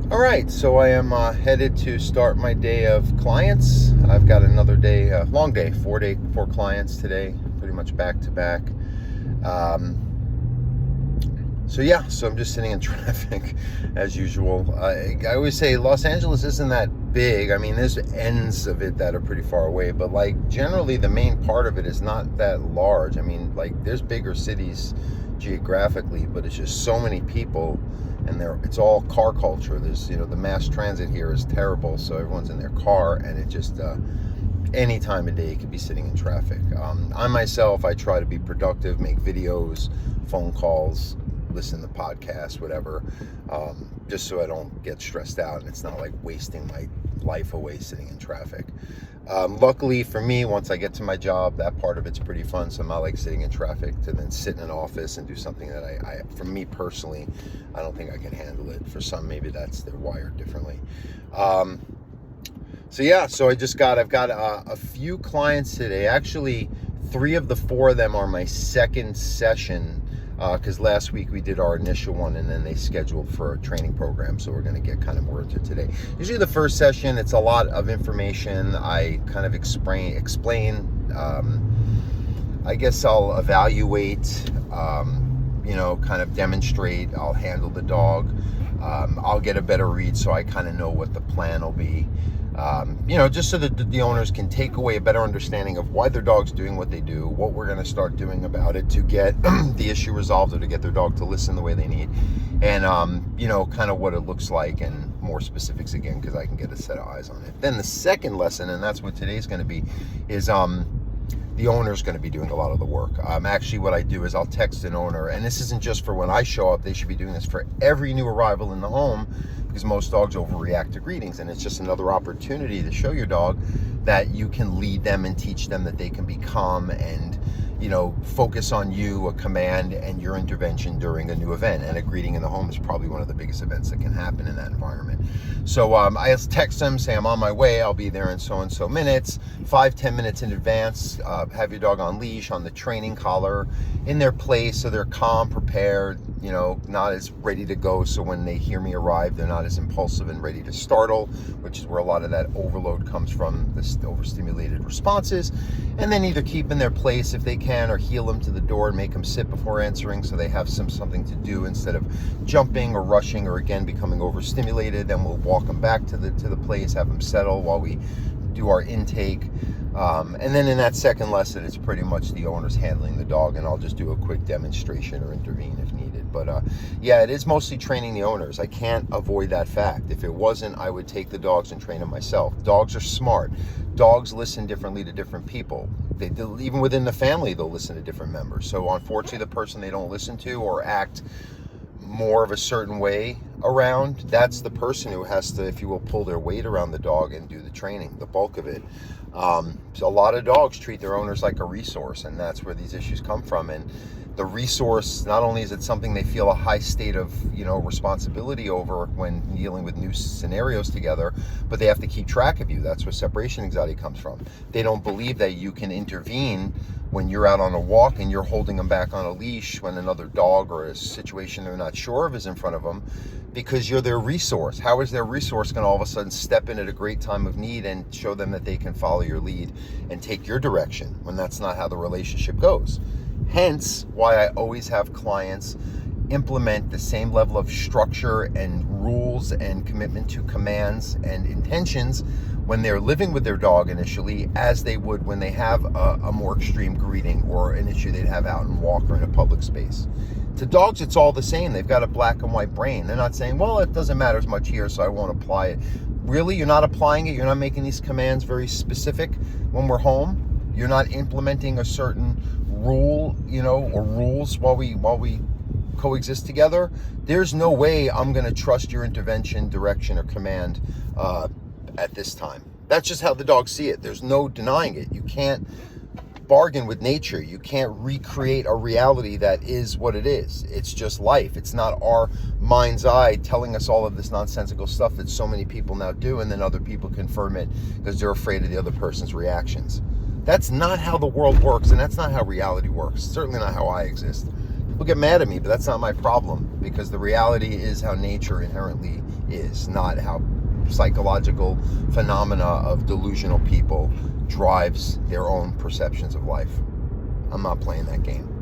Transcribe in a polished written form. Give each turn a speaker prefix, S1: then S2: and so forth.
S1: All right, so I am headed to start my day of clients. I've got another day, long day, 4 clients today, pretty much back to back. So I'm just sitting in traffic as usual. I always say Los Angeles isn't that big. I mean, there's ends of it that are pretty far away, but like generally the main part of it is not that large. I mean, like there's bigger cities geographically, but it's just so many people, and it's all car culture. There's, the mass transit here is terrible, so everyone's in their car, and it just any time of day you could be sitting in traffic. I myself, I try to be productive, make videos, phone calls, listen to podcasts, whatever, just so I don't get stressed out and it's not like wasting my life away sitting in traffic. Luckily for me, once I get to my job, that part of it's pretty fun, so I'm not like sitting in traffic to then sit in an office and do something that I for me personally, I don't think I can handle it. For some, maybe they're wired differently. So I've got a few clients today. Actually, 3 of the 4 of them are my second session, because last week we did our initial one and then they scheduled for a training program, so we're going to get kind of more into today. Usually the first session, it's a lot of information. I kind of explain, I guess I'll evaluate, kind of demonstrate. I'll handle the dog. I'll get a better read so I kind of know what the plan will be. Just so that the owners can take away a better understanding of why their dog's doing what they do, what we're going to start doing about it to get the issue resolved, or to get their dog to listen the way they need, and kind of what it looks like, and more specifics again, because I can get a set of eyes on it. Then the second lesson, and that's what today's going to be, is the owner's going to be doing a lot of the work. Actually, what I do is I'll text an owner, and this isn't just for when I show up. They should be doing this for every new arrival in the home, because most dogs overreact to greetings, and it's just another opportunity to show your dog that you can lead them and teach them that they can be calm and focus on you, a command, and your intervention during a new event. And a greeting in the home is probably one of the biggest events that can happen in that environment. So I text them, say I'm on my way, I'll be there in so and so minutes, 5-10 minutes in advance. Have your dog on leash, on the training collar, in their place, so they're calm, prepared, not as ready to go, so when they hear me arrive, they're not as impulsive and ready to startle, which is where a lot of that overload comes from, the overstimulated responses. And then either keep in their place if they can, or heel them to the door and make them sit before answering, so they have something to do instead of jumping or rushing, or again becoming overstimulated. Then we'll walk them back to the place, have them settle while we do our intake. And then in that second lesson, it's pretty much the owner's handling the dog, and I'll just do a quick demonstration or intervene if needed. But it is mostly training the owners. I can't avoid that fact. If it wasn't, I would take the dogs and train them myself. Dogs are smart. Dogs listen differently to different people. They do, even within the family, they'll listen to different members. So unfortunately, the person they don't listen to or act more of a certain way around, that's the person who has to, if you will, pull their weight around the dog and do the training, the bulk of it. So a lot of dogs treat their owners like a resource, and that's where these issues come from. And the resource, not only is it something they feel a high state of responsibility over when dealing with new scenarios together, but they have to keep track of you. That's where separation anxiety comes from. They don't believe that you can intervene when you're out on a walk and you're holding them back on a leash when another dog or a situation they're not sure of is in front of them, because you're their resource. How is their resource going to all of a sudden step in at a great time of need and show them that they can follow your lead and take your direction when that's not how the relationship goes? Hence why I always have clients implement the same level of structure and rules and commitment to commands and intentions when they're living with their dog initially, as they would when they have a more extreme greeting or an issue they'd have out and walk or in a public space. To dogs, it's all the same. They've got a black and white brain. They're not saying, well, it doesn't matter as much here, so I won't apply it. Really, you're not applying it. You're not making these commands very specific when we're home. You're not implementing a certain rule, or rules while we coexist together. There's no way I'm going to trust your intervention, direction, or command at this time. That's just how the dogs see it. There's no denying it. You can't bargain with nature. You can't recreate a reality that is what it is. It's just life. It's not our mind's eye telling us all of this nonsensical stuff that so many people now do, and then other people confirm it because they're afraid of the other person's reactions. That's not how the world works, and that's not how reality works. Certainly not how I exist. will get mad at me, but that's not my problem, because the reality is how nature inherently is, not how psychological phenomena of delusional people drives their own perceptions of life. I'm not playing that game.